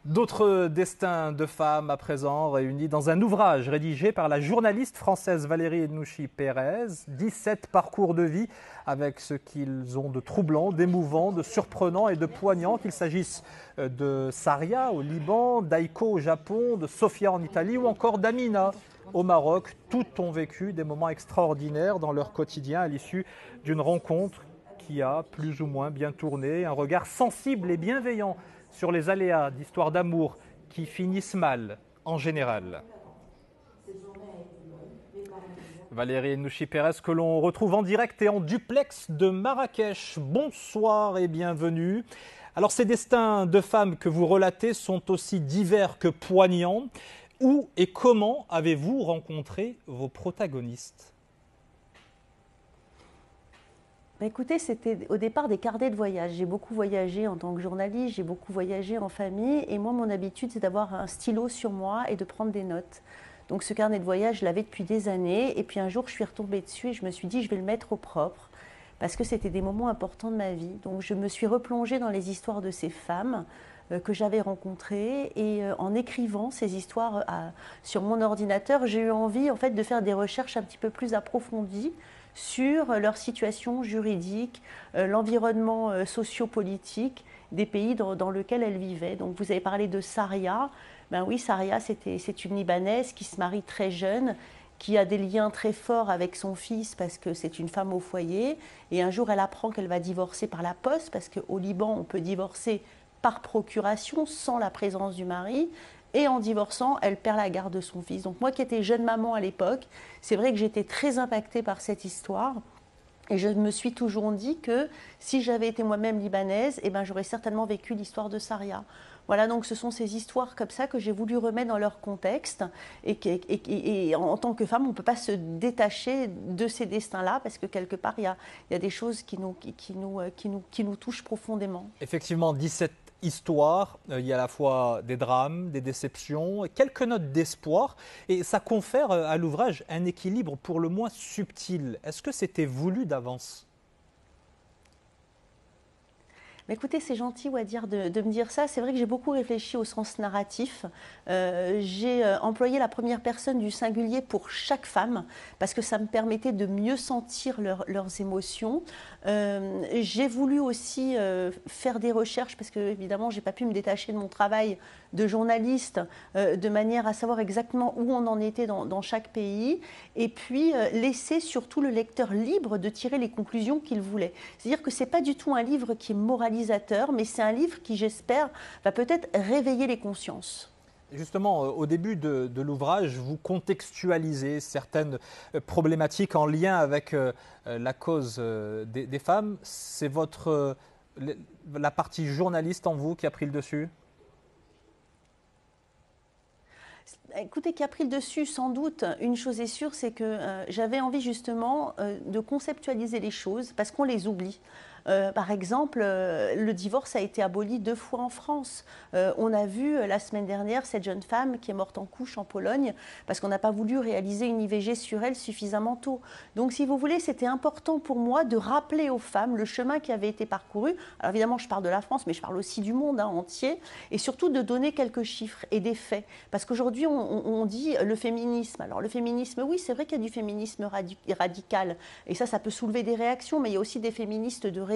D'autres destins de femmes à présent réunis dans un ouvrage rédigé par la journaliste française Valérie Henouchi-Pérez. 17 parcours de vie avec ce qu'ils ont de troublant, d'émouvant, de surprenant et de poignant, qu'il s'agisse de Saria au Liban, d'Aiko au Japon, de Sofia en Italie ou encore d'Amina au Maroc. Toutes ont vécu des moments extraordinaires dans leur quotidien à l'issue d'une rencontre qui a plus ou moins bien tourné, un regard sensible et bienveillant sur les aléas d'histoires d'amour qui finissent mal en général. Valérie Henouchi-Pérez que l'on retrouve en direct et en duplex de Marrakech. Bonsoir et bienvenue. Alors ces destins de femmes que vous relatez sont aussi divers que poignants. Où et comment avez-vous rencontré vos protagonistes ? Écoutez, c'était au départ des carnets de voyage. J'ai beaucoup voyagé en tant que journaliste, j'ai beaucoup voyagé en famille. Et moi, mon habitude, c'est d'avoir un stylo sur moi et de prendre des notes. Donc ce carnet de voyage, je l'avais depuis des années. Et puis un jour, je suis retombée dessus et je me suis dit, je vais le mettre au propre. Parce que c'était des moments importants de ma vie. Donc je me suis replongée dans les histoires de ces femmes que j'avais rencontrées. Et en écrivant ces histoires sur mon ordinateur, j'ai eu envie en fait, de faire des recherches un petit peu plus approfondies sur leur situation juridique, l'environnement sociopolitique des pays dans lesquels elles vivaient. Donc vous avez parlé de Saria. Ben oui, Saria, c'est une Libanaise qui se marie très jeune, qui a des liens très forts avec son fils parce que c'est une femme au foyer. Et un jour, elle apprend qu'elle va divorcer par la poste parce qu'au Liban, on peut divorcer par procuration sans la présence du mari. Et en divorçant, elle perd la garde de son fils. Donc moi qui étais jeune maman à l'époque, c'est vrai que j'étais très impactée par cette histoire. Et je me suis toujours dit que si j'avais été moi-même libanaise, eh ben, j'aurais certainement vécu l'histoire de Saria. Voilà, donc ce sont ces histoires comme ça que j'ai voulu remettre dans leur contexte. Et en tant que femme, on ne peut pas se détacher de ces destins-là parce que quelque part, il y a des choses qui nous touchent profondément. Effectivement, 17 histoires, il y a à la fois des drames, des déceptions, quelques notes d'espoir. Et ça confère à l'ouvrage un équilibre pour le moins subtil. Est-ce que c'était voulu d'avance ? Mais écoutez, c'est gentil Wadir de me dire ça. C'est vrai que j'ai beaucoup réfléchi au sens narratif. J'ai employé la première personne du singulier pour chaque femme parce que ça me permettait de mieux sentir leurs émotions. J'ai voulu aussi faire des recherches parce que évidemment, j'ai pas pu me détacher de mon travail de journaliste de manière à savoir exactement où on en était dans chaque pays. Et puis laisser surtout le lecteur libre de tirer les conclusions qu'il voulait. C'est-à-dire que c'est pas du tout un livre qui est moralisateur, mais c'est un livre qui, j'espère, va peut-être réveiller les consciences. Justement, au début de l'ouvrage, vous contextualisez certaines problématiques en lien avec la cause des femmes. C'est la partie journaliste en vous qui a pris le dessus ? Écoutez, qui a pris le dessus, sans doute. Une chose est sûre, c'est que j'avais envie justement de conceptualiser les choses parce qu'on les oublie. Par exemple, le divorce a été aboli 2 fois en France. On a vu la semaine dernière cette jeune femme qui est morte en couche en Pologne parce qu'on n'a pas voulu réaliser une IVG sur elle suffisamment tôt. Donc, si vous voulez, c'était important pour moi de rappeler aux femmes le chemin qui avait été parcouru. Alors évidemment, je parle de la France, mais je parle aussi du monde entier. Et surtout de donner quelques chiffres et des faits. Parce qu'aujourd'hui, on dit le féminisme. Alors le féminisme, oui, c'est vrai qu'il y a du féminisme radical. Et ça peut soulever des réactions, mais il y a aussi des féministes de raison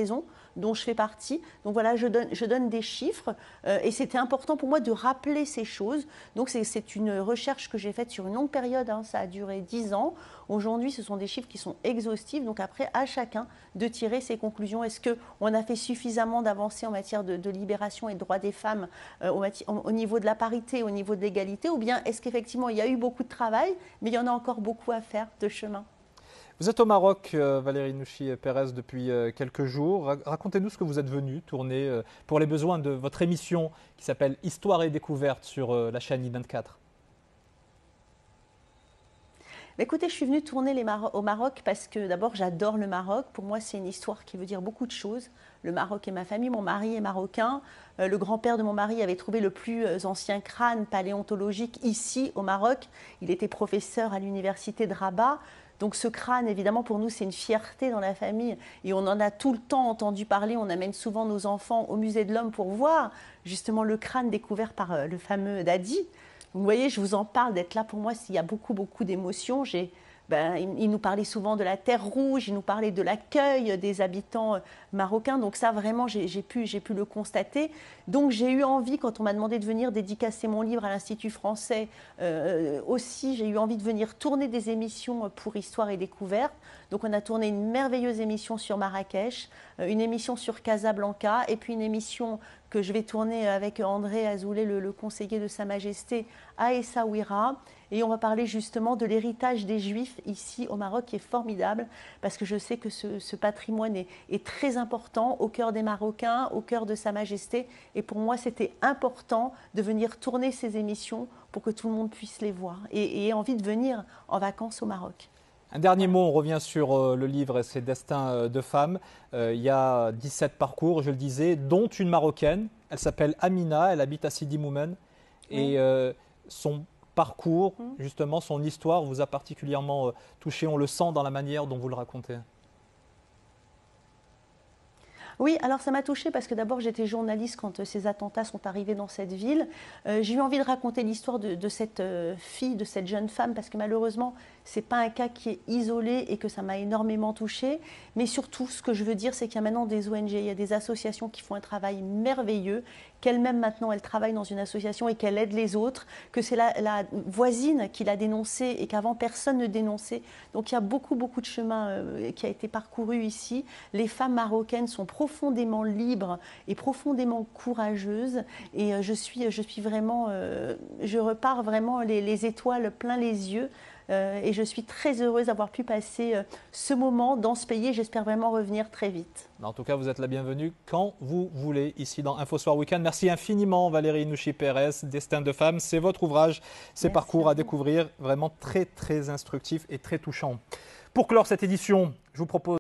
dont je fais partie. Donc voilà, je donne des chiffres et c'était important pour moi de rappeler ces choses. Donc c'est une recherche que j'ai faite sur une longue période, hein, ça a duré 10 ans. Aujourd'hui, ce sont des chiffres qui sont exhaustifs. Donc après, à chacun de tirer ses conclusions. Est-ce qu'on a fait suffisamment d'avancées en matière de libération et de droits des femmes au niveau de la parité, au niveau de l'égalité, ou bien est-ce qu'effectivement, il y a eu beaucoup de travail, mais il y en a encore beaucoup à faire de chemin. Vous êtes au Maroc, Valérie Henouchi-Pérez, depuis quelques jours. Racontez-nous ce que vous êtes venu tourner pour les besoins de votre émission qui s'appelle Histoire et découverte sur la chaîne I24. Écoutez, je suis venue tourner au Maroc parce que d'abord j'adore le Maroc. Pour moi, c'est une histoire qui veut dire beaucoup de choses. Le Maroc et ma famille, mon mari est marocain. Le grand-père de mon mari avait trouvé le plus ancien crâne paléontologique ici au Maroc. Il était professeur à l'université de Rabat. Donc ce crâne, évidemment, pour nous, c'est une fierté dans la famille. Et on en a tout le temps entendu parler. On amène souvent nos enfants au musée de l'Homme pour voir justement le crâne découvert par le fameux Dadi. Vous voyez, je vous en parle, d'être là pour moi, s'il y a beaucoup, beaucoup d'émotions. Il nous parlait souvent de la terre rouge, il nous parlait de l'accueil des habitants marocains. Donc ça, vraiment, j'ai pu le constater. Donc j'ai eu envie, quand on m'a demandé de venir dédicacer mon livre à l'Institut français, aussi, j'ai eu envie de venir tourner des émissions pour Histoire et Découverte. Donc on a tourné une merveilleuse émission sur Marrakech, une émission sur Casablanca, et puis une émission que je vais tourner avec André Azoulay, le conseiller de Sa Majesté, à Essaouira. Et on va parler justement de l'héritage des Juifs ici au Maroc, qui est formidable, parce que je sais que ce patrimoine est très important au cœur des Marocains, au cœur de Sa Majesté. Et pour moi, c'était important de venir tourner ces émissions pour que tout le monde puisse les voir et ait envie de venir en vacances au Maroc. Un dernier mot, on revient sur le livre et ses destins de femmes. Il y a 17 parcours, je le disais, dont une Marocaine. Elle s'appelle Amina, elle habite à Sidi Moumen. Et son parcours, justement, son histoire vous a particulièrement touché. On le sent dans la manière dont vous le racontez. Oui, alors ça m'a touchée parce que d'abord j'étais journaliste quand ces attentats sont arrivés dans cette ville. J'ai eu envie de raconter l'histoire de cette fille, de cette jeune femme, parce que malheureusement, ce n'est pas un cas qui est isolé et que ça m'a énormément touchée. Mais surtout, ce que je veux dire, c'est qu'il y a maintenant des ONG, il y a des associations qui font un travail merveilleux, qu'elle-même maintenant, elle travaille dans une association et qu'elle aide les autres, que c'est la voisine qui l'a dénoncé et qu'avant personne ne dénonçait. Donc il y a beaucoup, beaucoup de chemin qui a été parcouru ici. Les femmes marocaines sont profondément libres et profondément courageuses. Et je suis vraiment, je repars vraiment les étoiles plein les yeux. Et je suis très heureuse d'avoir pu passer ce moment dans ce pays. J'espère vraiment revenir très vite. En tout cas, vous êtes la bienvenue quand vous voulez ici dans InfoSoir Week-end. Merci infiniment Valérie Hnouchi-Pérez. Destin de femme, c'est votre ouvrage, ces parcours à découvrir, vraiment très très instructif et très touchant. Pour clore cette édition, je vous propose